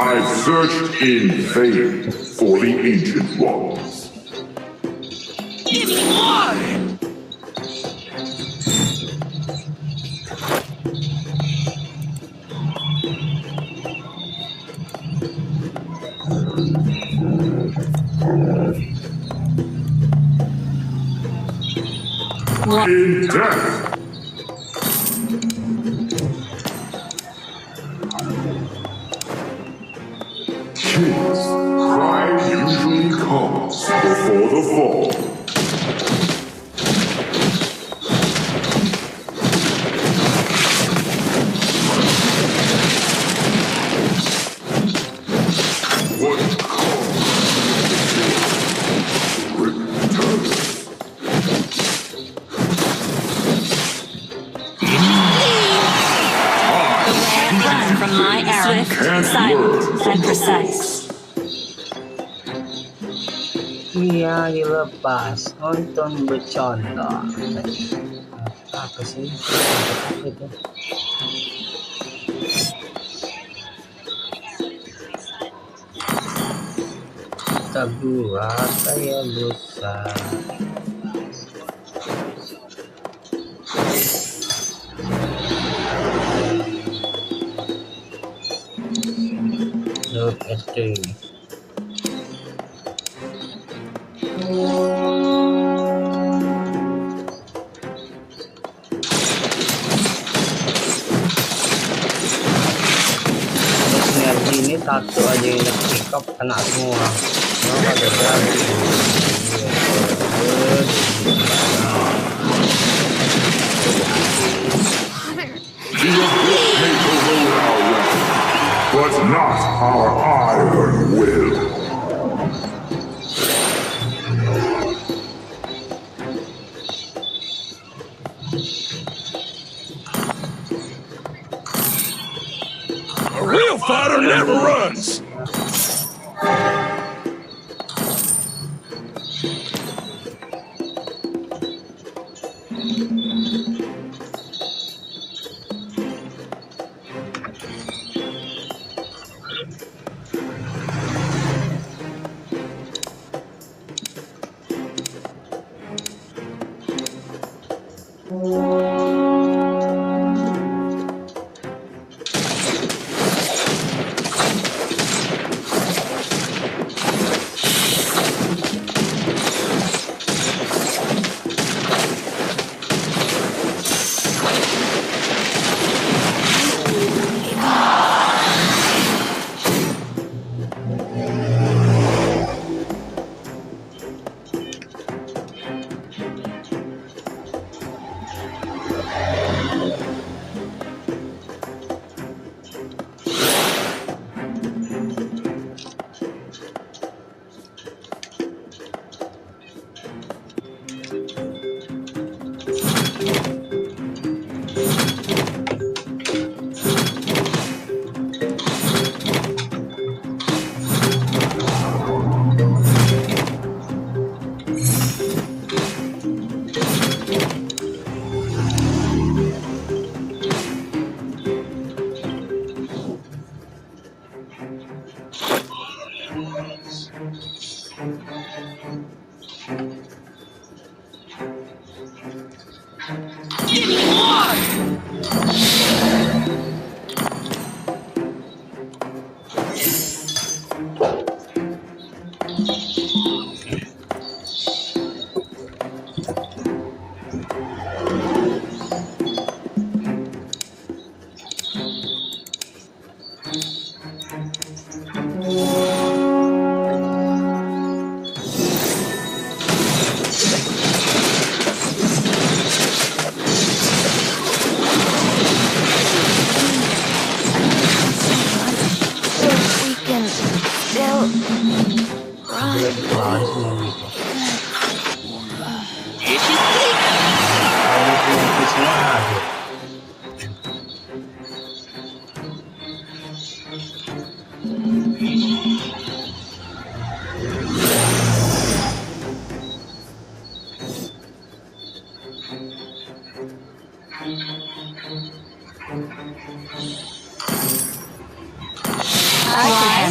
I've searched in vain for the ancient ones. It's blood! In death! Kids, pride usually comes before the fall. What comes returns. Run from my arrow. Silent and precise. Iya dilepas nonton bercanda. Apa sih? Apa itu? Kita buat saya lusa. Nubb SD. Sinergi ini satu aja yang pick up kena semua. Ada berarti. But not our iron will. A real fighter never runs!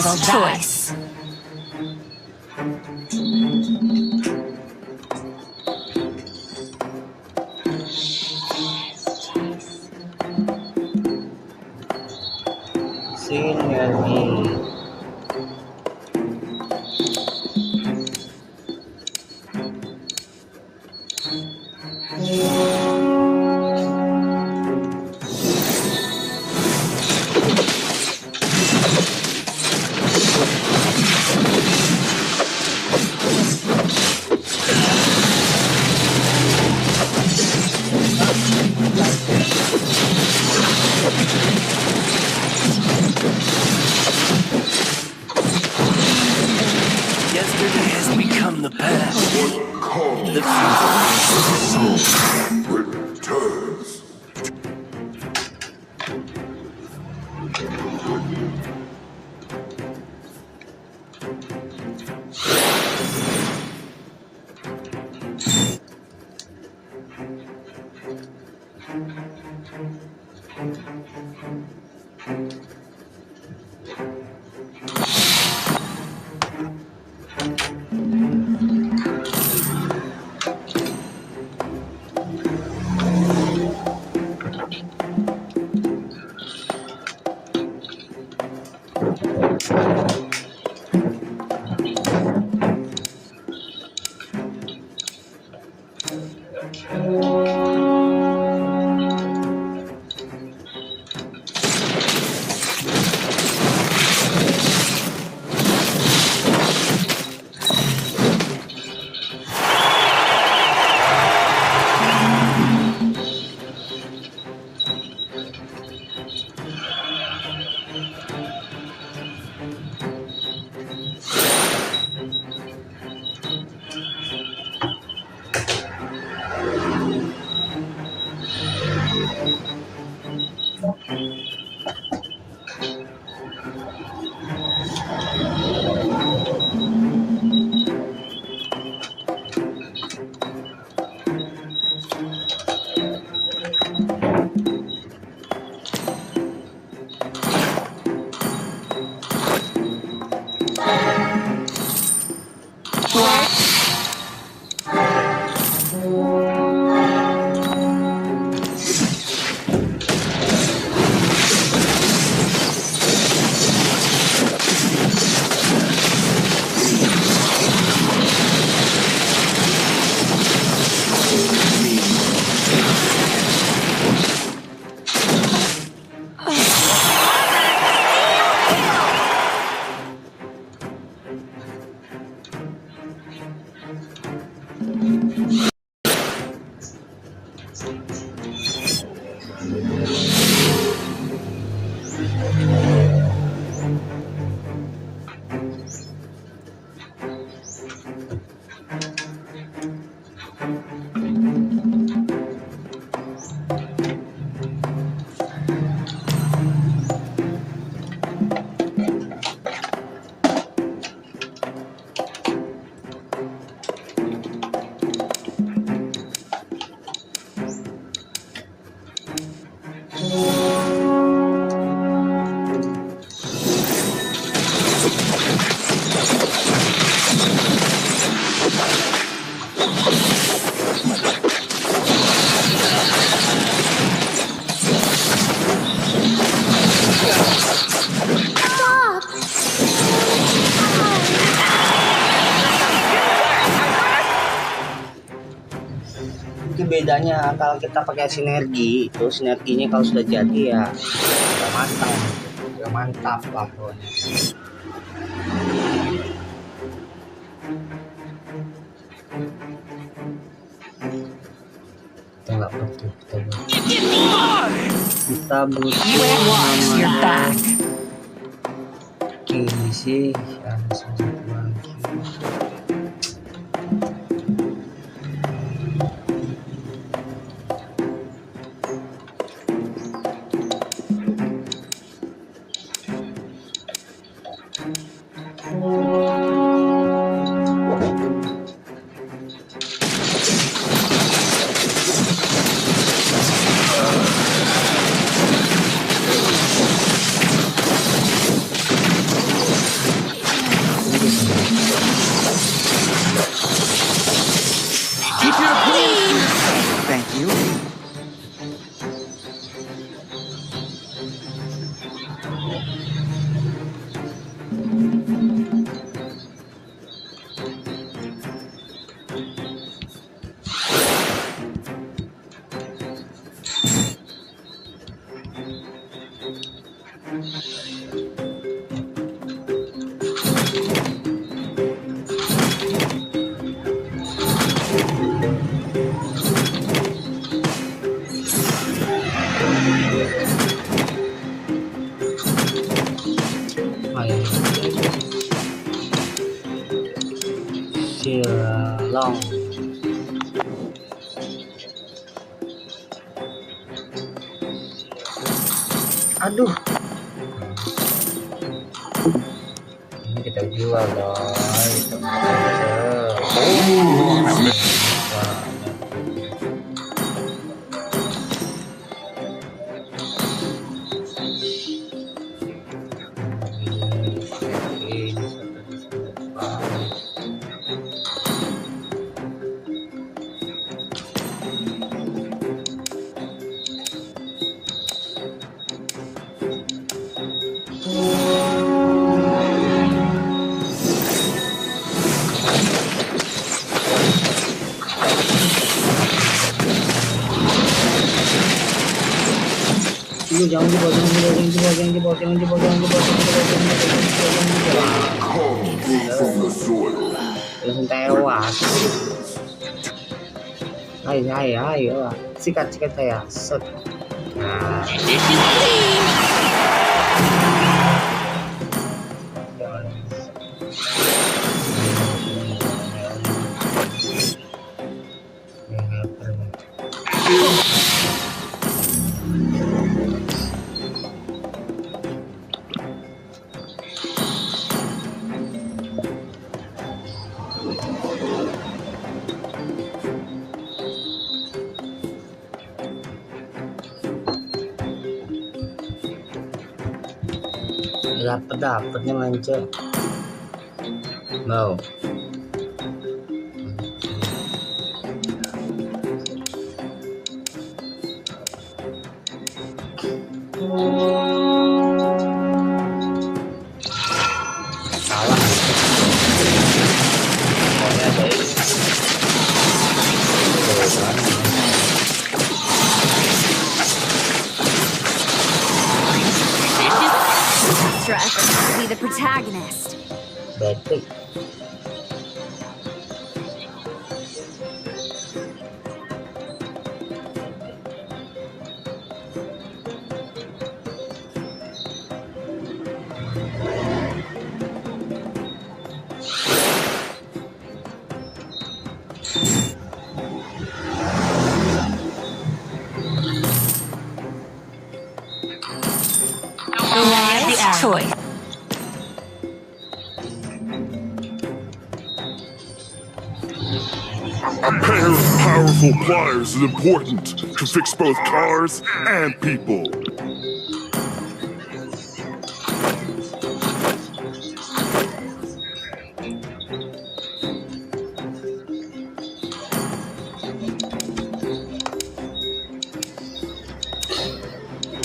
best choice. Sinergi. Yesterday has become the past. What comes The future. returns. Itu bedanya kalau kita pakai sinergi, itu sinerginya kalau sudah jadi ya udah matang, udah mantap lah pokoknya. Kita nggak butuh, kita butuh You're back. kiri sih, ada satu lagi. ini silong. Aduh, ini kita jual guys. Jangan jebol. Langsung tewas. Ayo. Sikat saya. Set. Nah. Dapetnya lanjut. Mau. Salah. Be the protagonist. Betul. Wise choice. A pair of powerful pliers is important to fix both cars and people.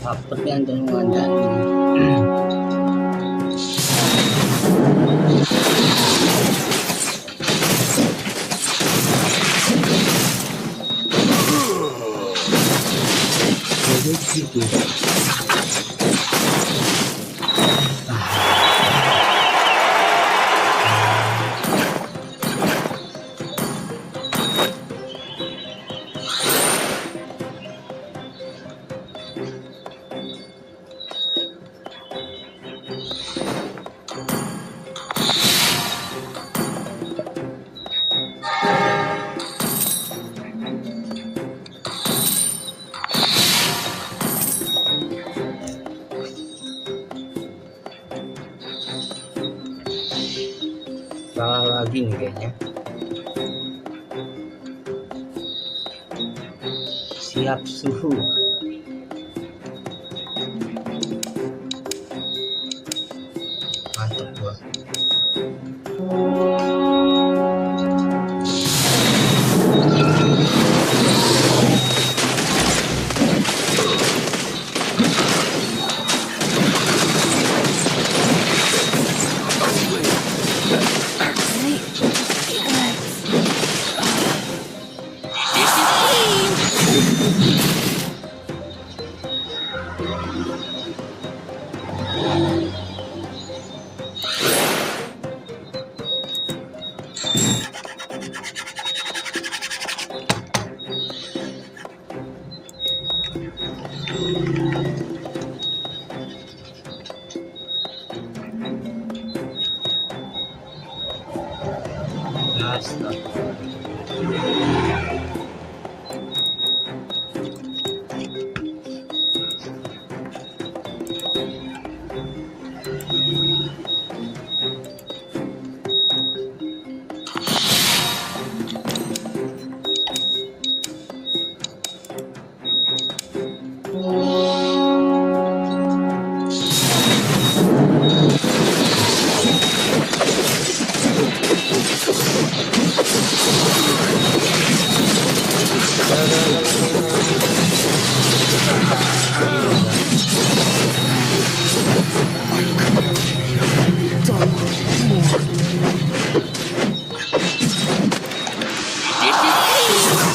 Apa yang ada? Salah lagi nih kayaknya. Siap suhu. Mantap gua.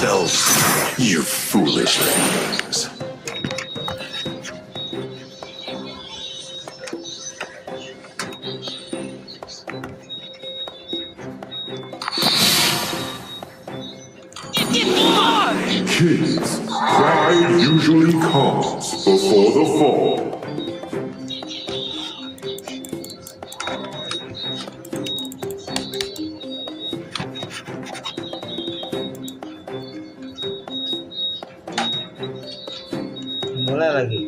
Self, you foolish things. Kids, pride usually comes before the fall. Mulai lagi.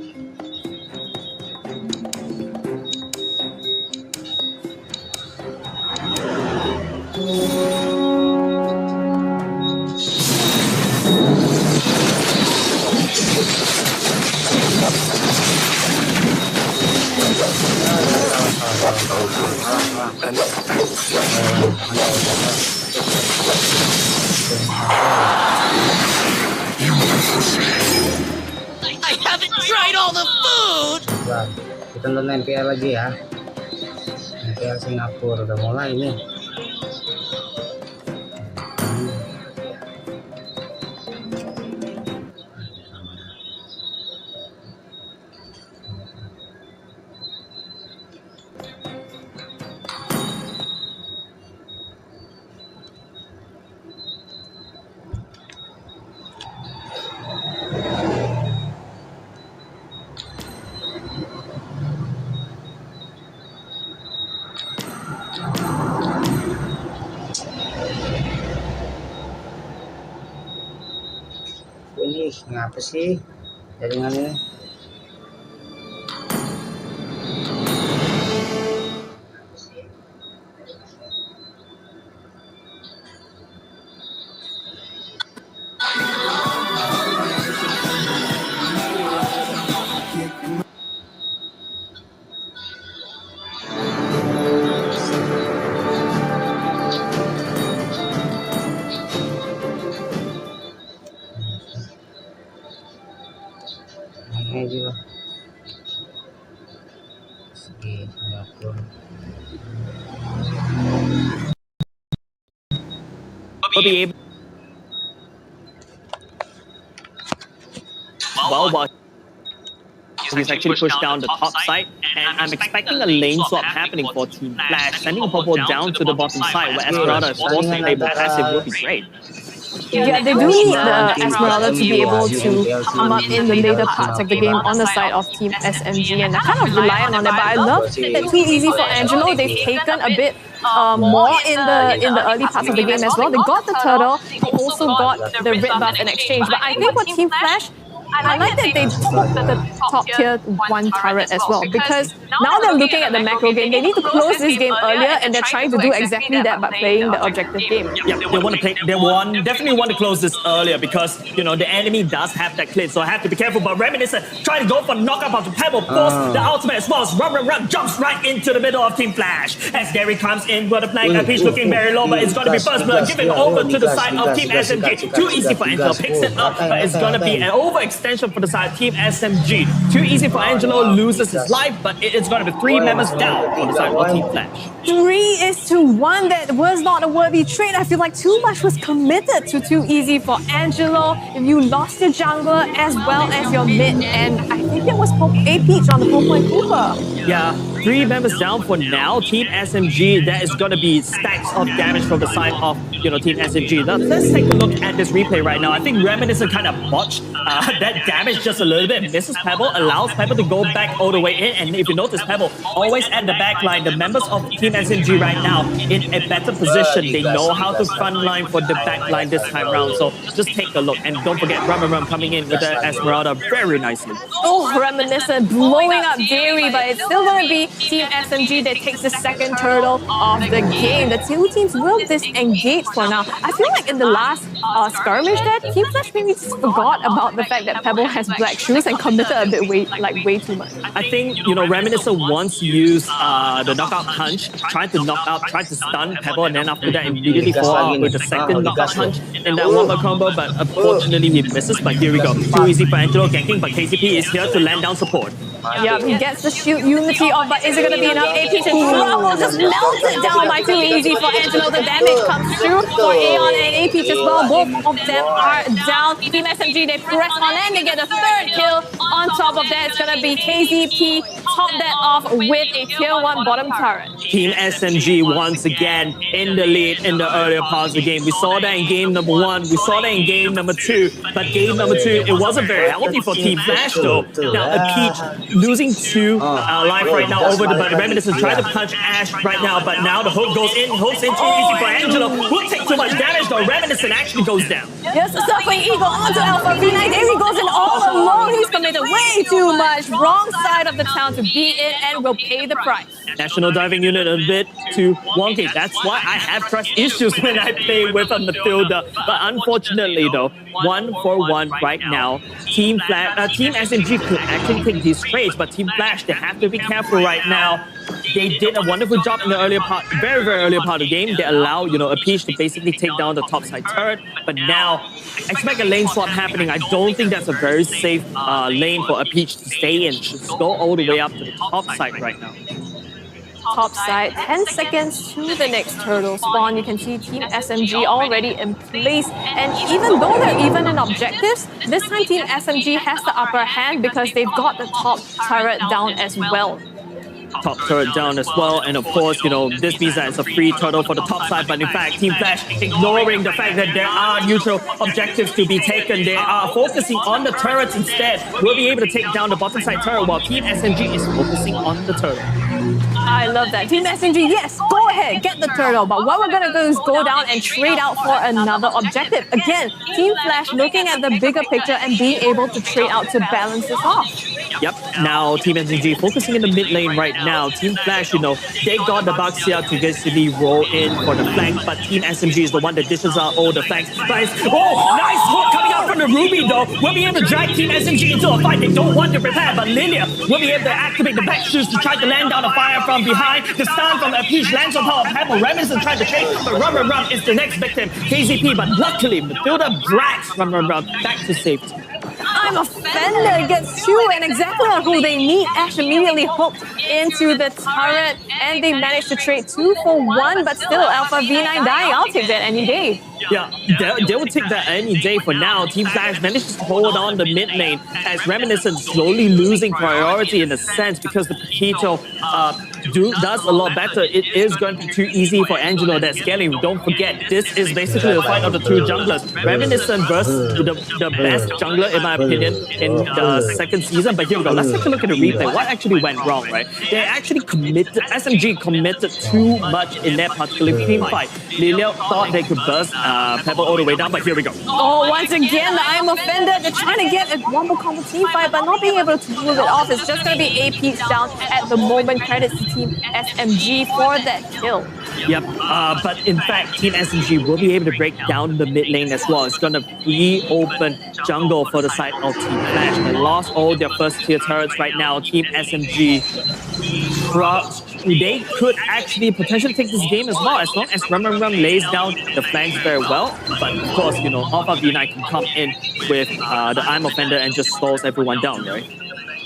I haven't tried all the food! Nah, kita nonton NPL lagi ya. NPL Singapura udah mulai nih. Ini ngapa sih jaringan ini? Aja lah. Segi Singapura. Well, he's actually pushed down the top side, and I'm expecting a lane swap happening for Team Flash, sending Popo down to the bottom side where Esmeralda is forced to enable passive would be great. Yeah, they do need the Esmeralda to be able to come up in the later parts of the game on the side of Team SMG, and they're kind of reliant on it. But I love that Too Easy for Angelo. They've taken a bit more in the early parts of the game as well. They got the turtle, they also got the red buff in exchange. But I think for Team Flash, I like that they took the top tier 1 turret as well, because now they're looking at the macro game. They need to close this game earlier, and they're trying to do exactly that by playing the objective game. Yeah, they want to play. Definitely want to close this earlier because the enemy does have that clit, so I have to be careful. But Reminiscent trying to go for knockout onto Pebble, force the ultimate as well as run, jumps right into the middle of Team Flash as Gary comes in with a flank. Peach looking very low, but it's going to be first blood given over to the side of Team SMG. Too easy for Angelo, picks it up, but it's going to be an overextension for the side of Team SMG. Too easy for Angelo, loses his life, but it's going to be 3 members down for the side of Team Flash. 3-1. That was not a worthy trade. I feel like too much was committed to Too Easy for Angelo. If you lost your jungler as well as your mid, and I think it was A Peach on the 4-point Cooper. Yeah, 3 members down for now. Team SMG, there is going to be stacks of damage from the side of, Team SMG. Now, let's take a look at this replay right now. I think Reminiscent kind of botched that damage just a little bit. Misses Pebble, allows Pebble to go back all the way in. And if you notice, Pebble always at the back line. The members of Team SMG right now in a better position. They know how to front line for the back line this time around. So just take a look. And don't forget, Rum coming in with the Esmeralda very nicely. Oh, Reminiscent blowing up Dairy, but it's still going to be Team SMG that takes the second turtle of the game. The two teams will disengage for now. I feel like in the last skirmish that Team Flash maybe just forgot about the fact that Pebble has black shoes and committed a bit way too much. I think, Reminiscent once used the knockout punch, tried to stun Pebble, and then after that immediately fall out with the second knockout punch in that one-more combo, but unfortunately he misses. But here we go. Too easy for Angelo ganking, but KCP is here to land down support. Yeah, he gets the shield unity off, but is it going to be enough? AP to Grobal just melts it down by too easy for Angelo. The damage comes through for Aeon and AP as well. Both of them are down. Team SMG, they press on and they get a third kill. On top of that, it's going to be KZP top that off with a tier 1 bottom turret. Team SMG once again in the lead in the earlier parts of the game. We saw that in game number 1. We saw that in game number 2. But game number 2, it wasn't very healthy for Team Flash though. Now, a Peach losing 2 life right now over the buddy. Reminiscent trying to punch Ash right now, but now the hook goes in. Hook's in too easy for Angelo. Who'll take too much damage though. Reminiscent actually goes down. Yes, the Suffering Eagle onto Alpha V9. There he goes in all alone. He's committed way too much. Wrong side of the town to be in and will pay the price. National Diving Unit a bit too wonky. That's why I have trust issues when I play with a Matilda. But unfortunately though, 1-for-1 right now. Team SMG could actually take these trades, but Team Flash, they have to be careful right now. They did a wonderful job in the earlier part, very earlier part of the game. They allow, a Peach to basically take down the top side turret. But now, expect a lane swap happening. I don't think that's a very safe lane for a Peach to stay in. Should go all the way up to the top side right now. Top side, 10 seconds to the next turtle spawn. You can see Team SMG already in place. And even though they're even in objectives, this time Team SMG has the upper hand because they've got the top turret down as well. Top turret down as well, and of course, this means that it's a free turtle for the top side, but in fact, Team Flash, ignoring the fact that there are neutral objectives to be taken, they are focusing on the turrets instead. We'll be able to take down the bottom side turret while Team SMG is focusing on the turret. I love that. Team SMG, yes, go ahead, get the turtle, but what we're gonna do is go down and trade out for another objective. Again, Team Flash looking at the bigger picture and being able to trade out to balance this off. Yep, now Team SMG focusing in the mid lane right now. Team Flash, they got the bugs here to basically roll in for the flank, but Team SMG is the one that dishes out all the flanks. Nice hook coming out from the Ruby though. We'll be able to drag Team SMG into a fight. They don't want to prepare, but Lilia will be able to activate the back shoes to try to land down a fire from behind. The stun from a Peach lands on top of Pebble. Reminiscent trying to chase, but Rum is the next victim. KZP, but luckily Matilda drags Rum back to safety. I'm offended gets 2 and exactly on who they need. Ash immediately hooked into the turret and they managed to trade 2 for 1, but still Alpha V9 dying. I'll take that any day. Yeah, they will take that any day for now. Team Flash manages to hold on the mid lane as Reminiscent slowly losing priority in a sense because the Paquito does a lot better. It is going to be too easy for Angelo that's scaling. Don't forget, this is basically the fight of the 2 junglers. Reminiscent versus the best jungler, in my opinion, in the second season. But here we go. Let's take a look at the replay. What actually went wrong, right? They actually SMG committed too much in that particular team fight. Lilia thought they could burst Pebble all the way down, but here we go. Oh, once again, the I'm offended. They're trying to get a wombo combo team fight, but not being able to pull it off. It's just going to be AP down at the moment. Credits to Team SMG for that kill. Yep, but in fact, Team SMG will be able to break down the mid lane as well. It's going to free open jungle for the side of Team Flash. They lost all their first tier turrets right now. Team SMG, they could actually potentially take this game as well, as long as Rum lays down the flanks very well. But of course, Alpha V9 can come in with the I'm Offender and just slows everyone down, right?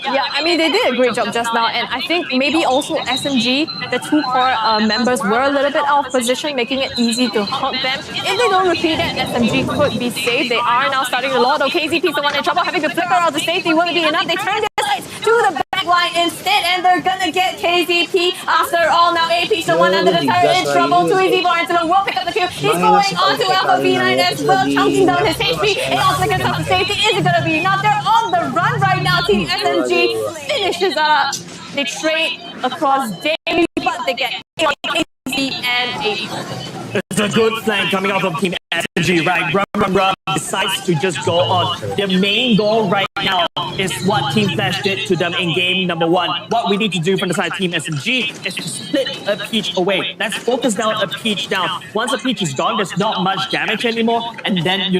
Yeah, I mean, they did a great job just now, and I think maybe also SMG, the 2 core members were a little bit out of position, making it easy to hook them. If they don't repeat it, SMG could be saved. They are now starting to load. KZP's the one in trouble, having to flicker out the safety. Will it be enough? They turn their sights to the line instead, and they're gonna get KZP after all. Now AP the one under the turret in trouble. Too easy for Angelo. Will pick up the kill. He's going on to Alpha V9 as well, chunking down his HP. It also gets up to safety. Is it gonna be enough? They're on the run right now. Team SMG finishes up. They trade across daily, but they get KZP and AP. It's a good flank coming out from Team SMG, right? Rum decides to just go on. Their main goal right now is what Team Flash did to them in game number 1. What we need to do from the side of Team SMG is to split a Peach away. Let's focus down a Peach down. Once a Peach is gone, there's not much damage anymore. And then,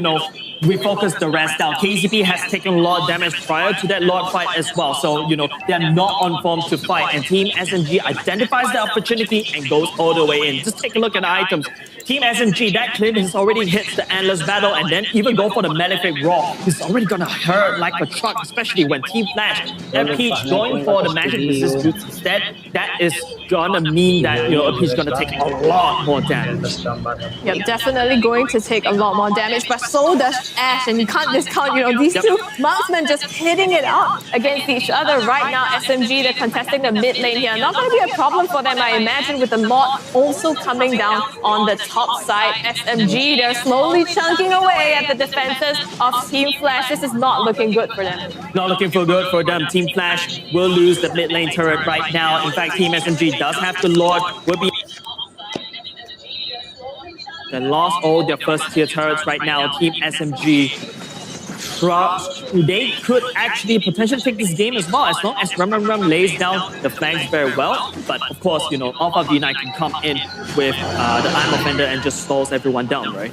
we focus the rest down. KZP has taken a lot of damage prior to that Lord fight as well. So, they're not on form to fight. And Team SMG identifies the opportunity and goes all the way in. Just take a look at the items. Team SMG, that clip has already hit the Endless Battle and then even go for the Malefic Raw. It's already gonna hurt like a truck, especially when Team Flash, that Peach going for the Magic Resist Boots instead, that is gonna mean that, a Peach is gonna take a lot more damage. Yep, definitely going to take a lot more damage, but so does Ash, and you can't discount, these two marksmen just hitting it up against each other right now. SMG, they're contesting the mid lane here. Not gonna be a problem for them, I imagine, with the Lord also coming down on the top side. SMG, they're slowly chunking away at the defenses of Team Flash. This is not looking good for them. Not looking for good for them. Team Flash will lose the mid lane turret right now. In fact, Team SMG does have the Lord. Will be. They lost all their first tier turrets right now. Team SMG, they could actually potentially take this game as well, as long as Rum lays down the flanks very well. But of course, Alpha V9 can come in with the Iron Offender and just stalls everyone down, right?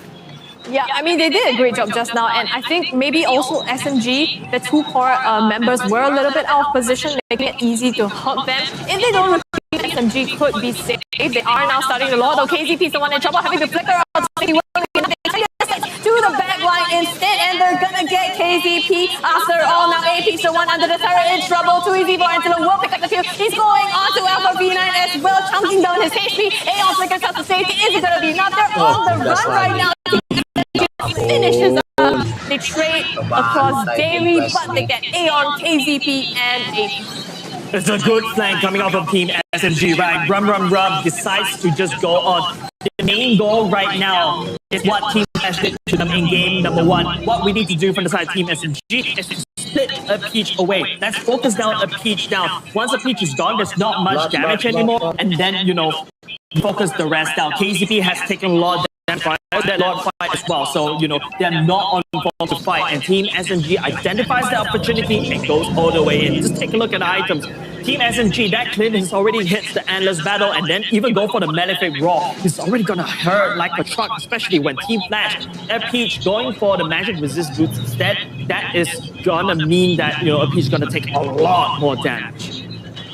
Yeah, I mean, they did a great job just now, and I think maybe also SMG, the two core members were a little bit out of position, making it easy to hook them. If they don't retreat, SMG could be safe. They are now starting to load. KZP is the one in trouble, having to flicker out. To the back line instead, and they're gonna get KZP after all. Now AP the one under the turret in trouble. Too easy for Angelo. Will pick up the kill. He's going on to Alpha V9 as well, chunking down his HP. Aeon flickers out to safety. Is it gonna be enough? They're on the run right now. Finishes up. They trade across daily, but they get Aeon, KZP, and AP. It's a good flank coming out from Team SMG, right? Rum decides to just go on. The main goal right now is what Team Flash did to them in game number 1. What we need to do from the side of Team SMG is to split a Peach away. Let's focus down a Peach down. Once a Peach is gone, there's not much damage anymore. And then, focus the rest down. KZP has taken a lot of damage that Lord fight as well. So, they're not on form to fight. And Team SMG identifies the opportunity and goes all the way in. Just take a look at the items. Team SMG, that clip has already hit the Endless Battle and then even go for the Malefic Raw. It's already gonna hurt like a truck, especially when Team Flash, that Peach going for the Magic Resist Boots instead, that is gonna mean that, a Peach is gonna take a lot more damage.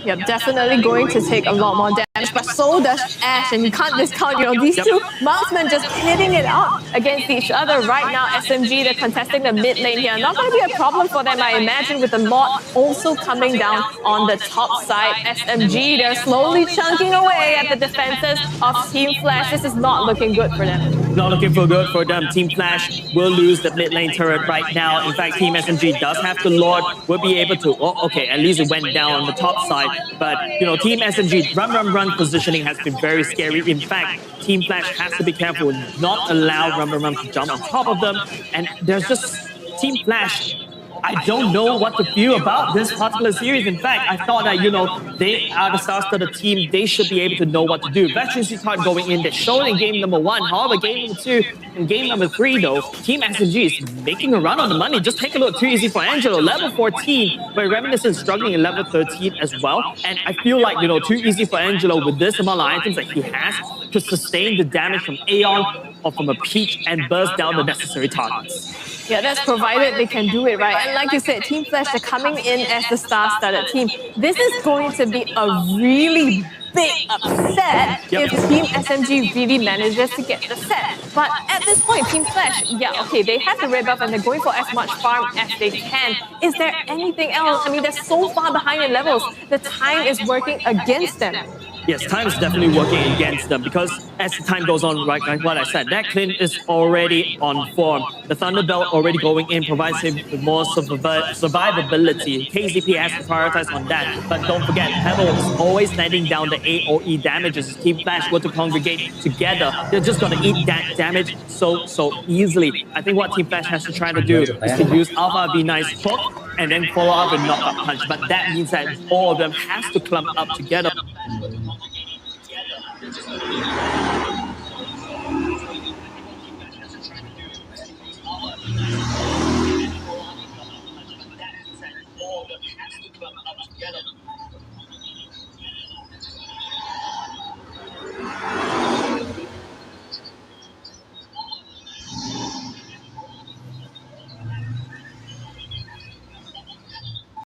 Yep, definitely going to take a lot more damage, but so does Ash, and you can't discount, these two marksmen just hitting it up against each other right now. SMG, they're contesting the mid lane here. Not going to be a problem for them, I imagine, with the Lord also coming down on the top side. SMG, they're slowly chunking away at the defenses of Team Flash. This is not looking good for them. Not looking for good for them. Team Flash will lose the mid lane turret right now. In fact, Team SMG does have the Lord, will be able to, at least it went down on the top side. But, Team SMG, run positioning has been very scary. In fact, Team Flash has to be careful, not allow run to jump on top of them. And there's just Team Flash. I don't know what to feel about this particular series. In fact, I thought that, they are the stars of the team. They should be able to know what to do. Veterans start going in. They showed in game number 1. However, game number 2 and game number 3, though, Team SMG is making a run on the money. Just take a look. Too easy for Angelo. Level 14, but Reminiscent struggling in level 13 as well. And I feel like, too easy for Angelo with this amount of items that he has to sustain the damage from Aeon or from a Peach and burst down the necessary targets. Yeah, that's provided they can do it, right? And like you said, Team Flash, they're coming in as the star-studded team. This is going to be a really big upset if Team SMG really manages to get the set. But at this point, Team Flash, they have the red buff and they're going for as much farm as they can. Is there anything else? I mean, they're so far behind in levels. The time is working against them. Yes, time is definitely working against them because as the time goes on, right, like what I said, that Clint is already on form. The Thunderbelt already going in provides him with more survivability. KZP has to prioritize on that. But don't forget, Pebble is always landing down the AoE damages. Team Flash were to congregate together. They're just going to eat that damage so easily. I think what Team Flash has to try to do is to use Alpha V9's hook and then follow up with knockout punch. But that means that all of them has to clump up together.